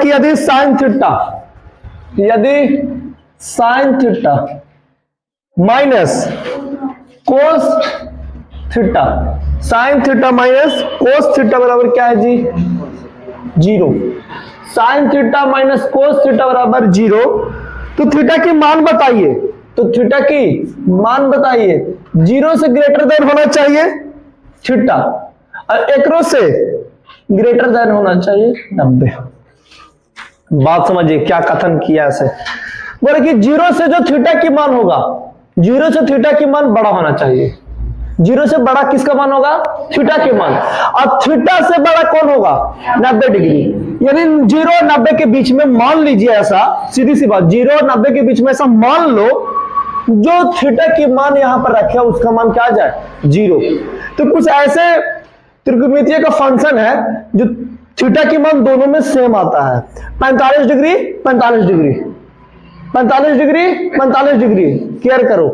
कि यदि sine theta minus cos theta, sine theta minus cos theta बराबर क्या है जी? 0। Sine theta minus cos theta बराबर 0। तो थीटा की मान बताइए, तो थीटा की मान बताइए। 0 से ग्रेटर देन होना चाहिए थीटा, और एकरो से ग्रेटर देन होना चाहिए 90। बात समझिए क्या कथन किया ऐसे। बोले कि 0 से जो थीटा की मान होगा, 0 से थीटा की मान बड़ा होना चाहिए। 0 से बड़ा किसका मान होगा? थीटा के मान। अब थीटा से बड़ा कौन होगा? 90 डिग्री। यानी 0 और 90 के बीच में मान लीजिए ऐसा, सीधी सी बात, 0 और 90 के बीच में ऐसा मान लो जो थीटा की मान यहां पर रखे उसका मान क्या आ जाए? 0। तो कुछ ऐसे त्रिकोणमितीय का फंक्शन है जो थीटा की मान दोनों में सेम आता है। 45 degree 45 degree 45 degree 45 degree, care करो,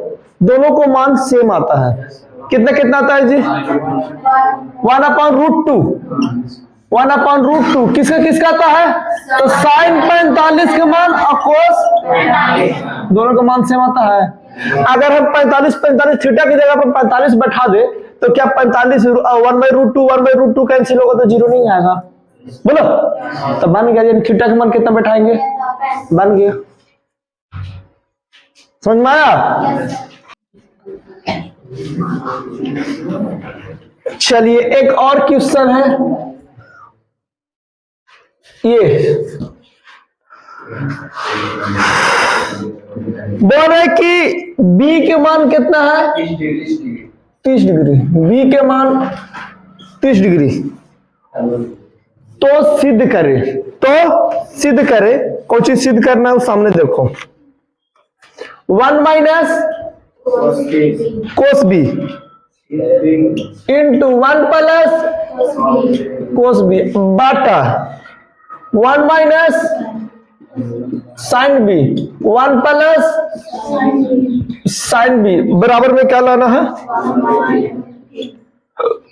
दोनों को मान सेम आता है। कितना कितना आता है जी? 1/√2। 1/√2 किसका किसका आता है? तो साइन 45 के मान और कोस दोनों का मान सेम आता है। अगर हम 45 थीटा की जगह पर 45 बैठा दे तो क्या 45 1/√2 कैंसिल होगा तो 0 नहीं आएगा? बोलो, तो बन गया। थीटा का मान कितना बैठाएंगे? बन गया। समझ में आया? चलिए एक और क्वेश्चन है ये। बोल रहे कि b के मान कितना है? 30 डिग्री। b के मान 30 डिग्री। तो सिद्ध करे कौन चीज सिद्ध करना है वो सामने देखो। 1 minus cos B into 1 plus cos B बटा 1 minus sine B 1 plus sine B बराबर में क्या लाना है?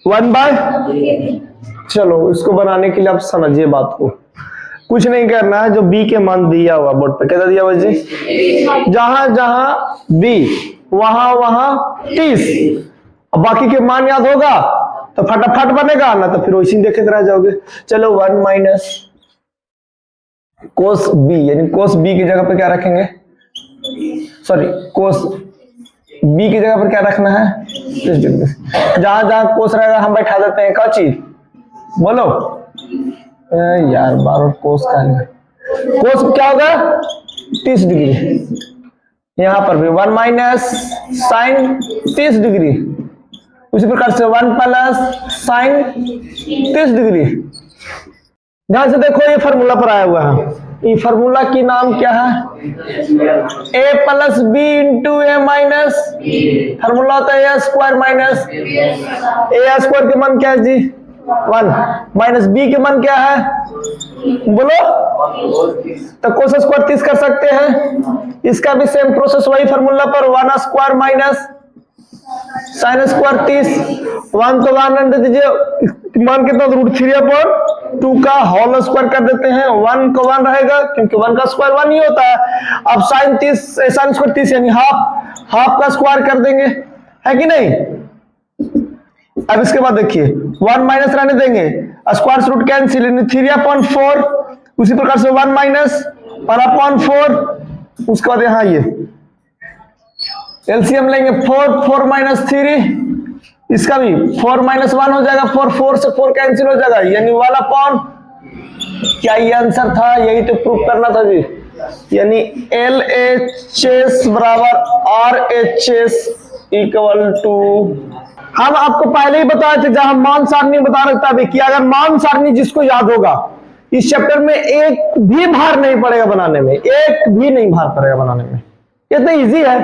1/। चलो इसको बनाने के लिए आप समझिए बात को, कुछ नहीं करना है। जो बी के मान दिया हुआ बोर्ड पे, क्या दिया हुआ जी? जहां जहां बी वहां वहां 30। अब बाकी के मान याद होगा तो फटाफट बनेगा ना, तो फिर वैसे देखे रह जाओगे। चलो 1 माइनस कोस बी, यानी कोस बी की जगह पर क्या रखेंगे? सॉरी, कोस बी की जगह पर क्या रखना है? जहां जहां कोस रहेगा हम बैठा देते हैं क्या चीज? बोलो यार, बार कोस का है। कोस क्या होगा? 30 डिग्री। यहां पर भी 1 माइनस साइन 30 डिग्री, उसी प्रकार से 1 प्लस साइन 30 डिग्री। ध्यान से देखो, ये फार्मूला पर आया हुआ है। ये फार्मूला की नाम क्या है? a plus B into A minus, formula होता है a square minus a square के मान क्या है जी? 1 माइनस बी के मान क्या है? बोलो, तो कोस स्क्वायर 30 कर सकते हैं। इसका भी सेम प्रोसेस, वही फार्मूला पर 1 स्क्वायर माइनस साइन स्क्वायर 30। 1 तो 1 दे दीजिए, मान कितना? √3/2 का होल स्क्वायर कर देते हैं। 1 को 1 रहेगा क्योंकि 1 का स्क्वायर 1 ही होता है। अब साइन स्क्वायर 30 यानी हाफ का स्क्वायर कर देंगे, है कि नहीं? अब इसके बाद देखिए 1 माइनस रहने देंगे, स्क्वायर से रूट कैंसिल, 3/4। उसी प्रकार से 1 माइनस 1/4। उसके बाद यहां ये एलसीएम लेंगे, 4 माइनस 3, इसका भी 4 माइनस 1 हो जाएगा। 4 से 4 कैंसिल हो जाएगा, यानी 1/। क्या ये आंसर था? यही तो प्रूफ करना था जी। यानी LHS बराबर RHS इक्वल टू, हम आपको पहले ही बताए थे जहां मान सारणी बता रखता है कि अगर मान सारणी जिसको याद होगा, इस चैप्टर में एक भी भार नहीं पड़ेगा बनाने में, एक भी नहीं भार पड़ेगा बनाने में। ये तो इजी है,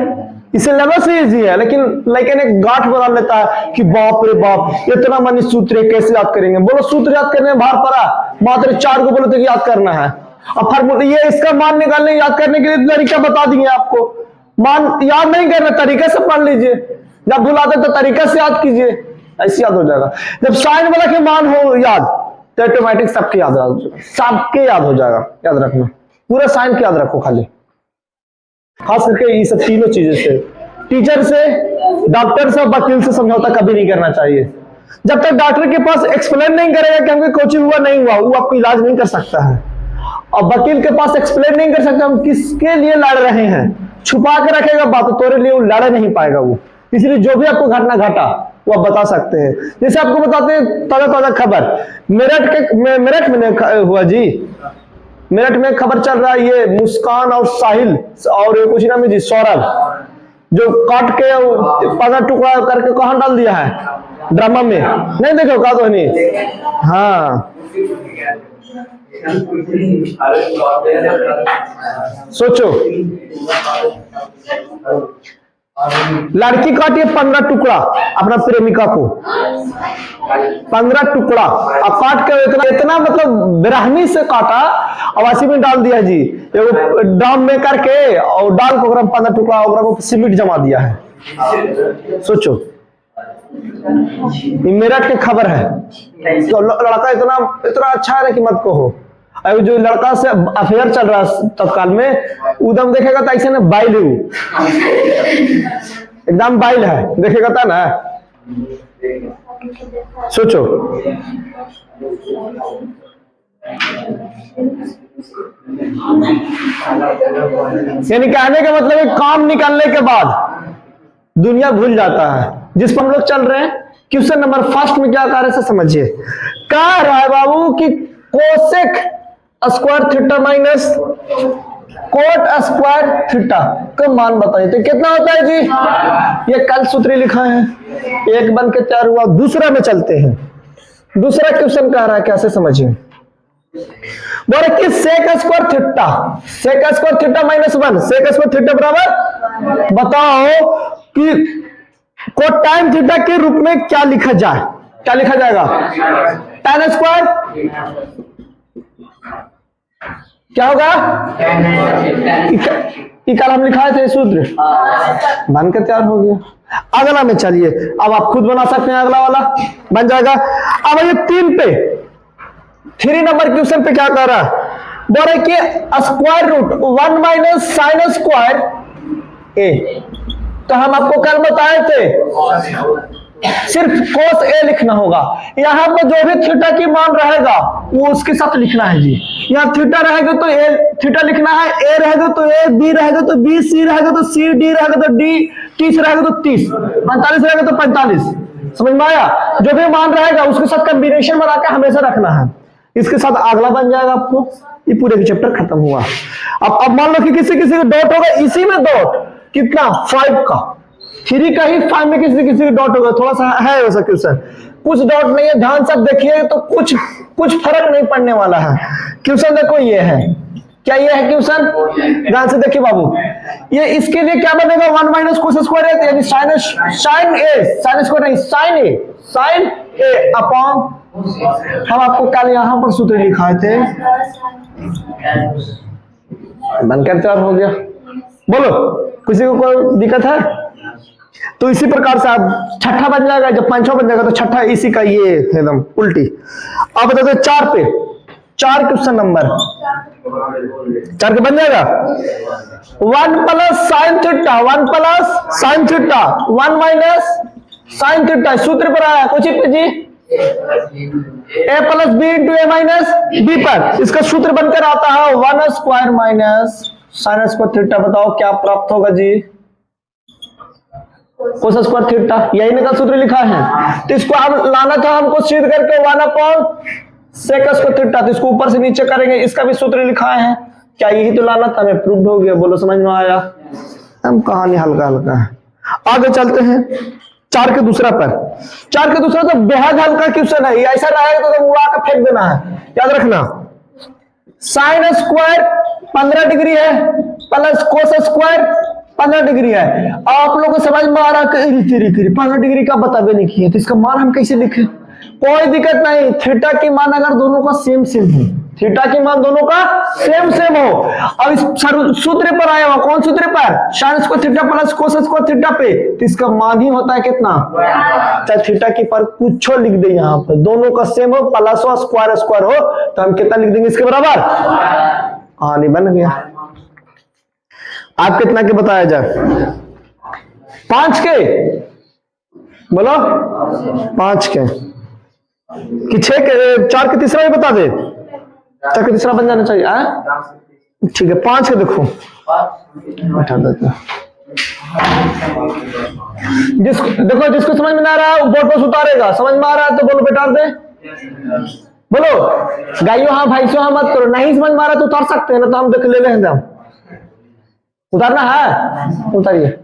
इसे लेवल से इजी है, लेकिन एक गांठ बना लेता है कि बाप रे बाप इतना मानी सूत्र है, कैसे याद करेंगे? बोलो, सूत्र याद करने में भार पड़ा, मात्र 4 को बोलो तो याद करना है। अब फार्मूला ये इसका मान निकालने याद करने के लिए तरीका बता दिए आपको। मान याद नहीं करना, तरीके से पढ़ लीजिए। जब भुलाते तो तरीका से याद कीजिए, ऐसे याद हो जाएगा। जब साइन वाला के मान हो याद, तो ऑटोमेटिक सबके याद हो जाएगा। याद रखना, पूरा साइन याद रखो खाली, खास करके ये सब तीनों चीजें से, टीचर से, डॉक्टर से, वकील से समझौता कभी नहीं करना चाहिए। जब तक डॉक्टर के पास एक्सप्लेन नहीं करेगा कि हमको कोचिंग हुआ नहीं हुआ, वो आपको इलाज नहीं कर सकता है। और वकील के पास एक्सप्लेन नहीं कर सकता हम किसके लिए लड़ रहे हैं, छुपा के रखेगा बात, तो तेरे लिए वो लड़ नहीं पाएगा वो। इसलिए जो भी आपको घटना घटा वो आप बता सकते हैं। जैसे आपको बताते हैं ताजा खबर, मेरठ में हुआ जी, मेरठ में खबर चल रहा है, ये मुस्कान और साहिल और कुछ नाम है जी, सौरभ, जो काट के 15 टुकड़ा करके कहां डाल दिया है, ड्रामा में। नहीं देखो का तो नहीं, हाँ सोचो, लड़की काटी 15 टुकड़ा अपना प्रेमिका को, 15 टुकड़ा, अब काट के इतना मतलब बेरहमी से काटा और वासी में डाल दिया जी, एगो ड्राम में करके और डाल को 15 टुकड़ा को सीमेंट जमा दिया है। सोचो, मेरठ की खबर है। तो लड़का इतना अच्छा है ना कि मत कहो। अब जो लड़का से अफेयर चल रहा है तत्काल में, उदम देखेगा तो ऐसे ना बाइल है, एकदम बाइल है, देखेगा था ना। सोचो, यानी कहने का मतलब है काम निकालने के बाद दुनिया भूल जाता है। जिस पर हम लोग चल रहे हैं, क्वेश्चन नंबर फर्स्ट में क्या कह रहे हैं समझिए। कह रहा है बाबू कि cosec square theta minus cot square theta का मान बताइए, तो कितना होता है जी। ये कल सूत्र लिखा है, एक बन के तैयार हुआ। दूसरा में चलते हैं, दूसरा क्वेश्चन कह रहा है, कैसे समझिए। बोले कि sec square theta minus 1, sec square theta बराबर, बताओ कि कोट टाइम थीटा के रूप में क्या लिखा जाए, क्या लिखा जाएगा। tan स्क्वायर क्या होगा, कल हम लिखाए थे सूत्र, बन के तैयार हो गया। अगला में चलिए, अब आप खुद बना सकते हैं, अगला वाला बन जाएगा। अब ये 3 पे 3 नंबर क्वेश्चन पे क्या कर रहा है, बोले कि square root 1 minus sine square A. तो हम आपको कल बताए थे सिर्फ cos a लिखना होगा। यहां पर जो भी थीटा की मान रहेगा वो उसके साथ लिखना है जी। यहाँ थीटा रहेगा तो a थीटा लिखना है, a रहेगा तो a, b रहेगा तो b, c रहेगा तो c, d रहेगा तो d, 30 रहेगा तो 30, 45 रहेगा तो 45। समझ में आया। जो भी मान रहेगा उसके साथ कॉम्बिनेशन बना के हमेशा रखना है। इसके साथ अगला बन जाएगा आपको। ये पूरे चैप्टर खत्म हुआ। अब मान लो कि किसी का डॉट होगा, इसी में डॉट कितना 5 का, 3 का ही 5 में किसी का डॉट होगा। थोड़ा सा है वैसा क्वेश्चन, कुछ डॉट नहीं है, ध्यान से देखिए तो कुछ फर्क नहीं पड़ने वाला है। क्वेश्चन देखो ये है, क्या ये है क्वेश्चन, ध्यान से देखिए बाबू। ये इसके लिए क्या बनेगा, 1 माइनस कोस स्क्वायर है, यानी साइन ए, साइन स्क्वायर नहीं, साइन ए अपॉन, हम आपको कल यहां पर सूत्र लिखाए थे, बनकर तैयार हो गया। बोलो किसी को कोई दिक्कत है तो इसी प्रकार से आप छठा बन जाएगा। जब 5वां बन जाएगा तो छठा इसी का ये एकदम उल्टी। अब बता दो 4 पे, 4 क्वेश्चन नंबर 4 के बन जाएगा। 1 plus sine theta, 1 plus sine theta, 1 minus sine theta सूत्र पर आया कुछ पे जी, a plus B into A minus B पर। इसका सूत्र बनकर आता है 1 square minus sine square theta. बताओ क्या प्राप्त होगा जी, कोस स्क्वायर थीटा। यही ना सूत्र लिखा है, तो इसको अब लाना था हमको सीध करके 1 अपॉन सेक स्क्वायर थीटा। तो इसको ऊपर से नीचे करेंगे, इसका भी सूत्र लिखा है। क्या यही तो लाना था, हमें प्रूव हो गया। बोलो समझ में आया। हम कहानी हल्का हल्का है। आगे चलते हैं 4 के दूसरा पर। 4 के दूसरा तो बेहद हल्का क्वेश्चन है। ऐसा रहेगा तो उड़ा के फेंक देना है, याद रखना। साइन स्क्वायर 15 डिग्री है प्लस कोस स्क्वायर 15 डिग्री है। आप लोगों को समझ में आ रहा है 15 डिग्री का बताबे नहीं किया, तो इसका मान हम कैसे लिखें। कोई दिक्कत नहीं, थीटा की मान अगर दोनों का सेम हो थीटा की मान दोनों का सेम सेम हो। अब इस सूत्र पर आया हुआ, कौन सूत्र पर? Sign square theta plus cos square theta पे, तो इसका मान ही होता है कितना? चाहे थीटा की पर कुछ लिख दे, यहाँ पर दोनों का सेम हो, प्लस हो स्क्वायर स्क्वायर हो, तो हम कितना लिख देंगे इसके बराबर? हाँ नहीं बन गया। आप कितना के बताया जाए? 5 के बोलो, 5 के कि 6 के, 4 के तीसरा भी बता दे, 4 के तीसरा बन जाना चाहिए। ठीक है 5 के देखो बैठा देते हैं। देखो जिसको समझ में ना आ रहा है वो बोर्ड पर उतारेगा, समझ में आ रहा है तो बोलो बैठा दे। बोलो गाइयो हाँ भाई हाँ मत करो, नहीं समझ में आ रहा तो उतार सकते हैं ना, तो हम देख ले रहे हैं। उतारना है उतारिए।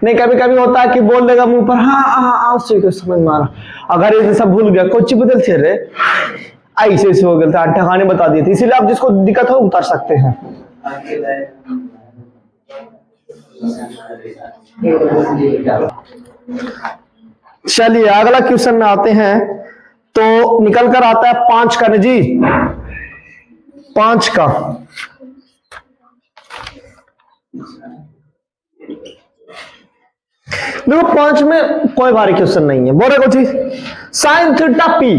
नहीं कभी कभी होता है कि बोल देगा मुंह पर हाँ हाँ हाँ उससे समझ में आ रहा, अगर ये जैसा भूल गया कोची बदल थे रे ऐसे ऐसे हो गया था, ठिकाने बता दिए थे, इसीलिए आप जिसको दिक्कत हो उतार सकते हैं। चलिए अगला क्वेश्चन में आते हैं, तो निकल कर आता है 5 का जी, 5 का। देखो 5 में कोई भारी क्वेश्चन नहीं है, बोले कुछ sine theta P,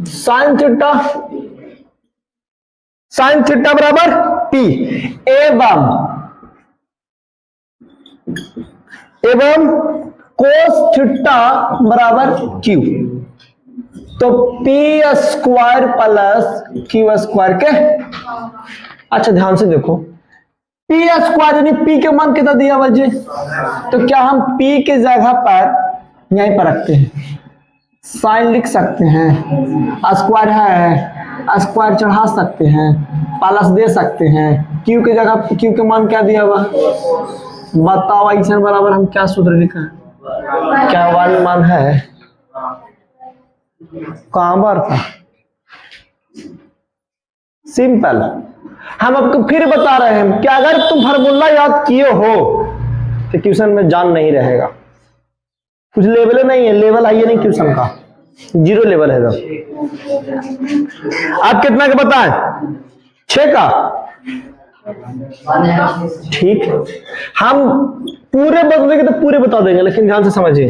sine theta बराबर पी एवं कोस थीटा बराबर क्यू, तो P square plus Q square के। अच्छा ध्यान से देखो, पी स्क्वायर यानी पी के मान कितना दिया हुआ जी, तो क्या हम पी के जगह पर यहीं पर रखते हैं साइन लिख सकते हैं, स्क्वायर है स्क्वायर चढ़ा सकते हैं, प्लस दे सकते हैं, क्यू के जगह क्यू के मान क्या दिया हुआ, बताओ ऐसे बराबर हम क्या सूत्र लिखा है, क्या वाली मान है, कहां पर था? सिंपल। हम आपको फिर बता रहे हैं कि अगर तुम फार्मूला याद किए हो तो क्वेश्चन में जान नहीं रहेगा, कुछ लेवल नहीं है, लेवल है ये नहीं क्वेश्चन का, 0 लेवल है। आप कितना का बताएं? 6 का। ठीक हम पूरे बदलेंगे तो पूरे बता देंगे, लेकिन ध्यान से समझिए,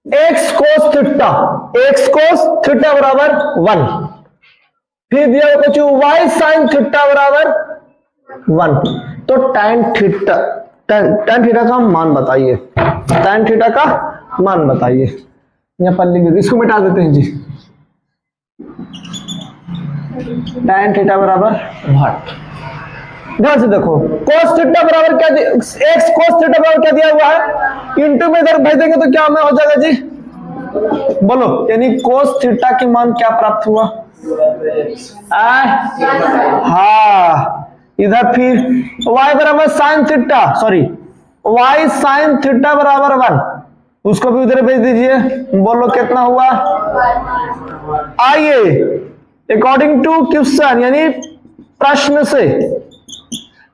एक्स कोस थीटा बराबर 1, फिर दिया हुआ कुछ वाई साइन थीटा बराबर 1, तो tan थीटा का मान बताइए, tan थीटा का मान बताइए। यहां पर लिख देते, इसको मिटा देते हैं जी, tan थीटा बराबर व्हाट। ध्यान से देखो cos थीटा बराबर क्या, x cos थीटा बराबर क्या दिया हुआ है, इंटू में इधर भेज देंगे तो क्या में हो जाएगा जी, बोलो, यानी cos थीटा की मान क्या प्राप्त हुआ, हाँ इधर फिर y बराबर sine theta, sorry y sine theta बराबर 1, उसको भी उधर भेज दीजिए, बोलो कितना हुआ। आइए अकॉर्डिंग टू क्वेश्चन यानी प्रश्न से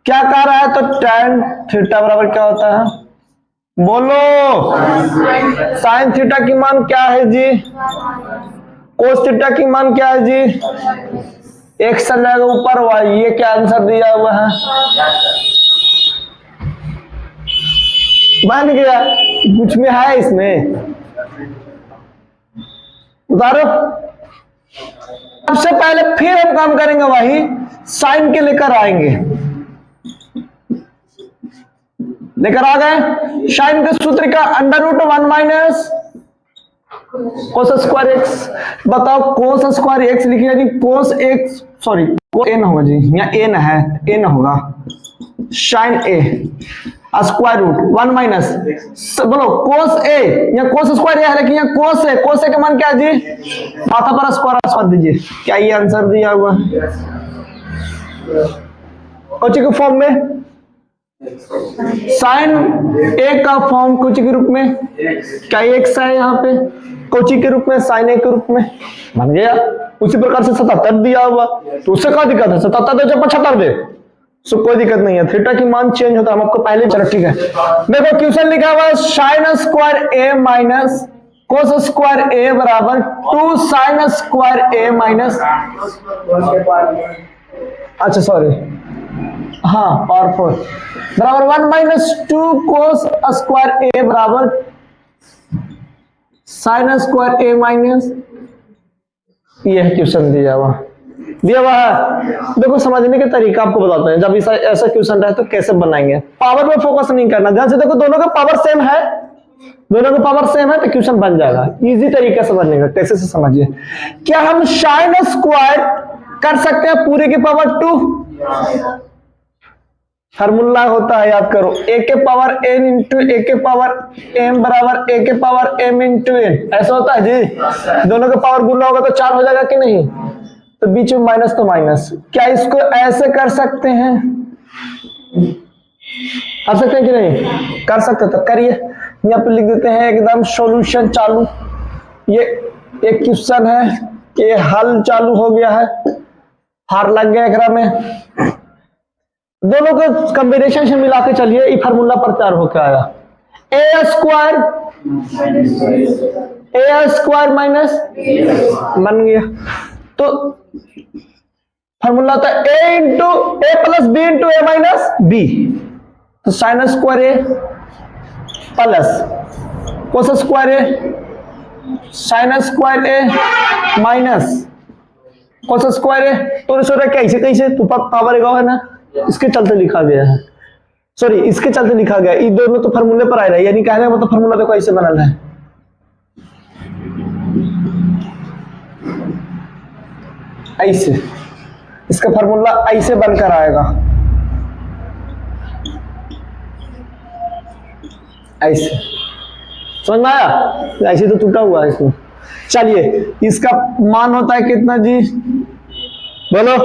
क्या कह रहा है, तो tan थीटा बराबर क्या होता है, बोलो साइन थीटा की मान क्या है जी, कोस थीटा की मान क्या है जी, x चल जाएगा ऊपर y, ये क्या आंसर दिया हुआ है, बन गया, कुछ में है इसमें, उतारो। सबसे पहले फिर हम काम करेंगे वही साइन के लेकर आएंगे, लेकर आ गए साइन के सूत्र का √1 माइनस कोस स्क्वायर एक्स। बताओ कोस स्क्वायर एक्स लिखिए, यानी कोस एक्स, सॉरी एन होगा जी, यहाँ एन है, एन होगा साइन ए स्क्वायर रूट 1 माइनस, बोलो कोस ए, यहाँ कोस स्क्वायर है लेकिन यहाँ कोस है, कोस ए का मान क्या है जी, माथा पर स्क्वायर दीजिए, क्या ये आंसर दिया हुआ है कोची के फॉर्म में, साइन ए का फॉर्म कोची के रूप में, क्या एक्स है यहाँ पे, कोची के रूप में, साइन ए के रूप में, बन गया। उसी प्रकार से 77 दिया हुआ, तो उससे क्या दिक्कत है, 77 दे 75 दे, सो कोई दिक्कत नहीं है, थीटा की मान चेंज होता है, हम आपको पहले, चलो ठीक है। देखो क्वेश्चन लिखा हुआ है साइन स्क्वायर ए माइनस कोस स्क्वायर ए बराबर 2 साइन स्क्वायर ए माइनस, अच्छा सॉरी, हाँ पावर 4 बराबर 1 माइनस 2 कोस स्क्वायर ए बराबर साइन स्क्वायर ए माइनस, यह क्वेश्चन दिया हुआ है। देखो समझने के तरीका आपको बताते हैं, जब ऐसा क्वेश्चन रहे तो कैसे बनाएंगे। पावर पे फोकस नहीं करना, ध्यान से देखो, दोनों का पावर सेम है, दोनों का पावर सेम है तो क्वेश्चन बन जाएगा। इजी तरीका से बनने का, कैसे से समझिए। क्या हम साइन स्क्वायर कर सकते हैं पूरे की पावर 2? फार्मूला होता है, याद करो, a के पावर n इंटू a के पावर m बराबर a के पावर m इंटू n, ऐसा होता है जी। दोनों का पावर गुना होगा तो 4 हो जाएगा कि नहीं, तो बीच में माइनस तो माइनस। क्या इसको ऐसे कर सकते हैं? कर सकते हैं कि नहीं? कर सकते तो करिए। यहाँ पे लिख देते हैं एकदम सॉल्यूशन चालू। ये एक क्वेश्चन है कि हल चालू हो गया है, हार लग गया एकरा में। दोनों को कॉम्बिनेशन से मिला के चलिए, ये फार्मूला पर तैयार होकर आया। ए स्क्वायर माइनस बन गया, तो फार्मूला था ए into A plus B into A minus B, तो sign square A plus cos square A sign square A minus cos square A, तो कैसे कैसे तो पावर है ना, इसके चलते लिखा गया है, सॉरी इसके चलते लिखा गया। ये दोनों तो फार्मूले पर आ रहा है, यानी कहने मतलब फार्मूला देखो ऐसे बनल है। ऐसे इसका फार्मूला ऐसे बनकर आएगा, ऐसे समझ में आया? ऐसे तो टूटा हुआ है इसमें। चलिए इसका मान होता है कितना जी, बोलो।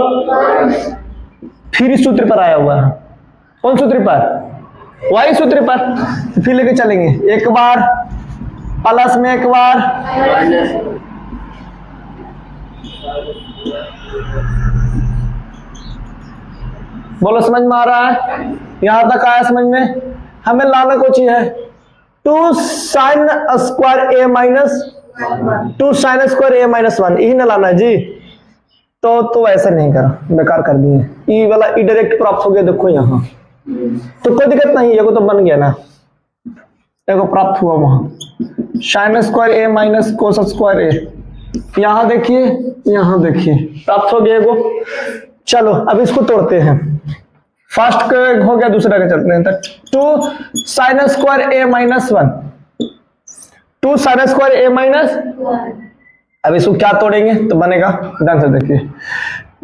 फिर इस सूत्र पर आया हुआ है, कौन सूत्र पर? वाई सूत्र पर। तो फिर लेके चलेंगे, एक बार प्लस में एक बार बोलो, समझ में आ रहा है? यहां तक आया समझ में? हमें लाना को चीज है 2 साइन स्क्वायर ए माइनस 2 साइन स्क्वायर ए माइनस 1, यही ना लाना है जी। तो ऐसा नहीं करा, बेकार कर दिए। ई वाला ई डायरेक्ट प्राप्त हो गया, देखो यहाँ, तो कोई दिक्कत नहीं, ये तो बन गया ना, देखो प्राप्त हुआ वहां साइन स्क्वायर ए माइनस कोस स्क्वायर ए। यहाँ देखिए, यहाँ देखिए, प्राप्त हो गया एगो। चलो अब इसको तोड़ते हैं, फर्स्ट का हो गया, दूसरा का चलते हैं। तो 2 साइन स्क्वायर ए माइनस 1, 2 साइन स्क्वायर ए माइनस, अब इसको क्या तोड़ेंगे तो बनेगा, ध्यान से देखिए,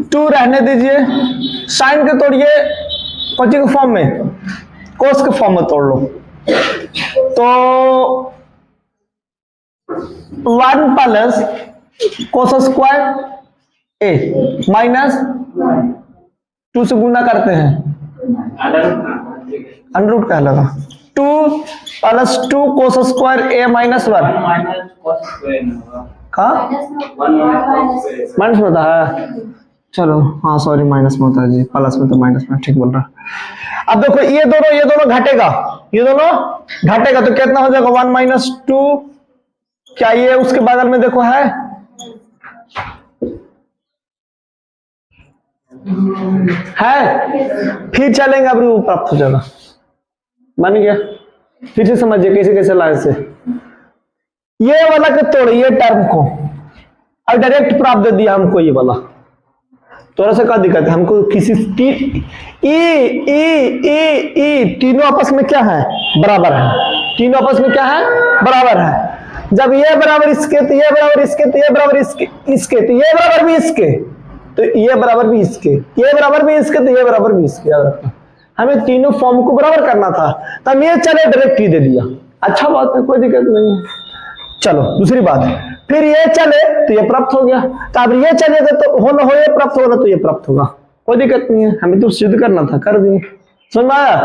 2 रहने दीजिए, साइन के तोड़िए कोची के फॉर्म में, कोस के फॉर्म में तोड़ लो, तो 1 प्लस कोस स्क्वायर ए माइनस 2 से गुना करते हैं, अंडर रूट का लगा, 2 प्लस 2 कोस स्क्वायर ए माइनस 1 का माइनस में होता है, चलो हाँ सॉरी माइनस में होता है जी, प्लस में तो माइनस में, ठीक बोल रहा। अब देखो ये दोनों घटेगा, ये दोनों घटेगा तो कितना हो जाएगा 1 माइनस 2, क्या ये उसके बगल में देखो है, फिर चलेंगे, अब रूप प्राप्त हो जाएगा, बन गया। फिर से समझिए कैसे कैसे लाए से, ये वाला के तोड़िए टर्म को, अब डायरेक्ट प्राप्त दे दिया हमको ये वाला, थोड़ा सा क्या दिक्कत है हमको, किसी ई तीनों आपस में क्या है, बराबर है, तीनों आपस में क्या है, बराबर है। जब ये बराबर इसके तो ये बराबर इसके तो ये बराबर इसके तो ये बराबर भी इसके, तो ये बराबर भी इसके, ये बराबर भी इसके तो ये बराबर भी इसके, याद रखना। हमें तीनों फॉर्म को बराबर करना था, तब ये चले डायरेक्ट ही दे दिया, अच्छा बात है, कोई दिक्कत नहीं। चलो दूसरी बात, फिर ये चले तो ये प्राप्त हो गया, तो अब ये चलेगा तो हो ना हो ये प्राप्त होगा तो ये प्राप्त होगा, कोई दिक्कत नहीं है, हमें तो सिद्ध करना था, कर दिए। समझ में आया?